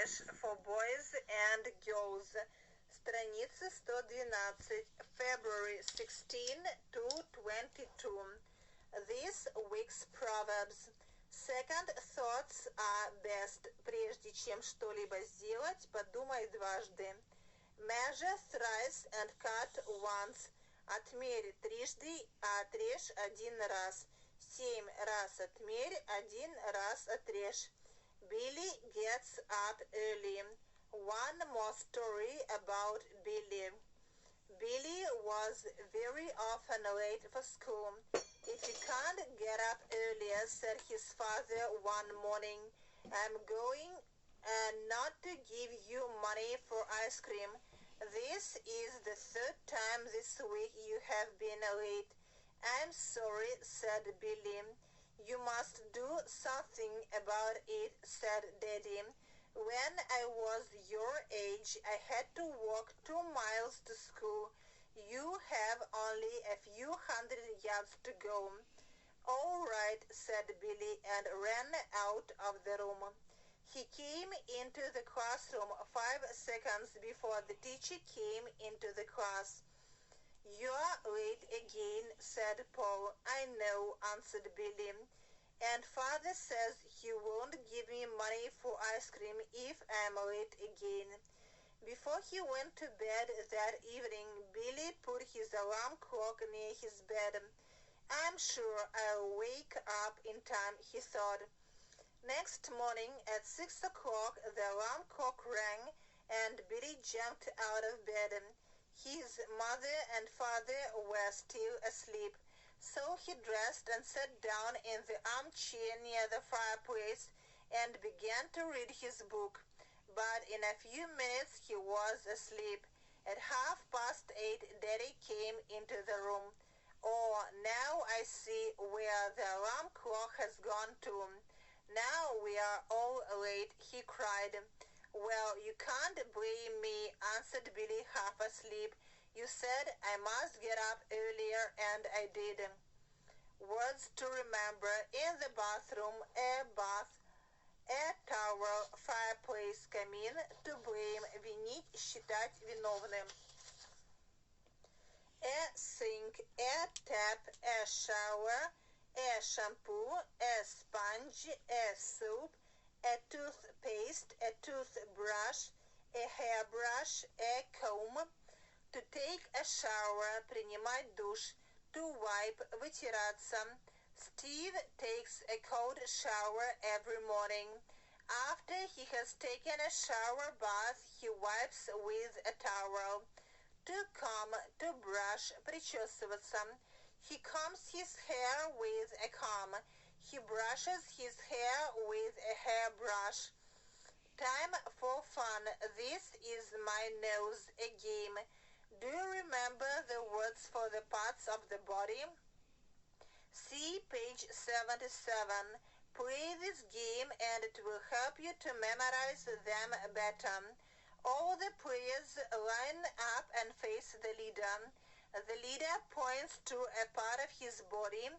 English for boys and girls. Страница 112, February 16 to 22. This week's Proverbs. Second thoughts are best. Прежде чем что-либо сделать, подумай дважды. Measure thrice and cut once. Отмерь трижды, а отрежь один раз. 7 раз отмерь, 1 раз отрежь. Billy gets up early. One more story about Billy. Billy was very often late for school. If you can't get up earlier, said his father one morning, I'm going not to give you money for ice cream. This is the third time this week you have been late. I'm sorry, said Billy. You must do something about it, said Daddy. When I was your age, I had to walk 2 miles to school. You have only a few hundred yards to go. All right, said Billy and ran out of the room. He came into the classroom 5 seconds before the teacher came into the class. You're late again, said Paul. I know, answered Billy. And father says he won't give me money for ice cream if I'm late again. Before he went to bed that evening, Billy put his alarm clock near his bed. I'm sure I'll wake up in time, he thought. Next morning at 6 o'clock, the alarm clock rang and Billy jumped out of bed. His mother and father were still asleep. So he dressed and sat down in the armchair near the fireplace and began to read his book. But in a few minutes he was asleep. At 8:30, Daddy came into the room. Oh, now I see where the alarm clock has gone to. Now we are all late, he cried. Well, you can't blame me, answered Billy half asleep. You said I must get up earlier and I did. Words to remember: in the bathroom, a bath, a towel, fireplace, камин, to blame, винить, считать виновным. A sink, a tap, a shower, a shampoo, a sponge, a soap, a toothpaste, a toothbrush, a hairbrush, a comb. To take a shower, принимать душ. To wipe, вытираться. Steve takes a cold shower every morning. After he has taken a shower bath, he wipes with a towel. To comb, to brush, причесываться. He combs his hair with a comb. He brushes his hair with a hairbrush. Time for fun. This is my nose, a game. Do you remember the words for the parts of the body? See page 77. Play this game and it will help you to memorize them better. All the players line up and face the leader. The leader points to a part of his body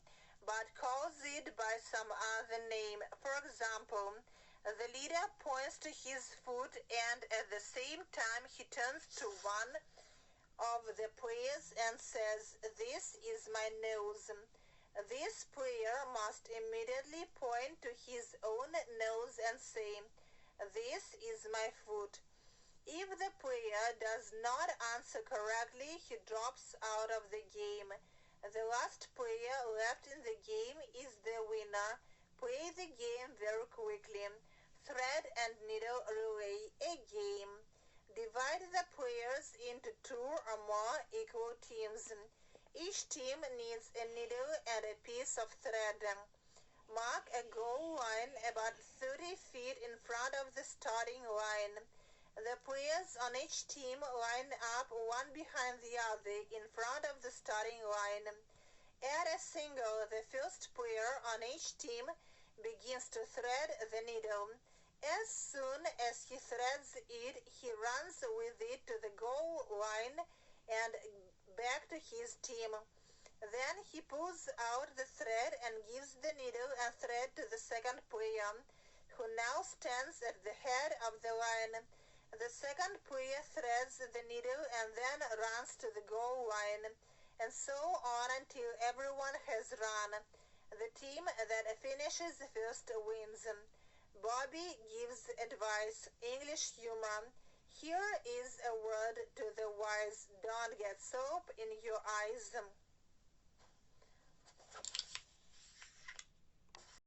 but calls it by some other name. For example, the leader points to his foot and at the same time he turns to one of the players and says, this is my nose. This player must immediately point to his own nose and say, this is my foot. If the player does not answer correctly, he drops out of the game. The last player left in the game is the winner. Play the game very quickly. Thread and needle relay, a game. Divide the players into 2 or more equal teams. Each team needs a needle and a piece of thread. Mark a goal line about 30 feet in front of the starting line. The players on each team line up one behind the other in front of the starting line. At a single, the first player on each team begins to thread the needle. As soon as he threads it, he runs with it to the goal line and back to his team. Then he pulls out the thread and gives the needle and thread to the second player, who now stands at the head of the line. The second player threads the needle and then runs to the goal line, and so on until everyone has run. The team that finishes first wins. Bobby gives advice, English humor. Here is a word to the wise: don't get soap in your eyes.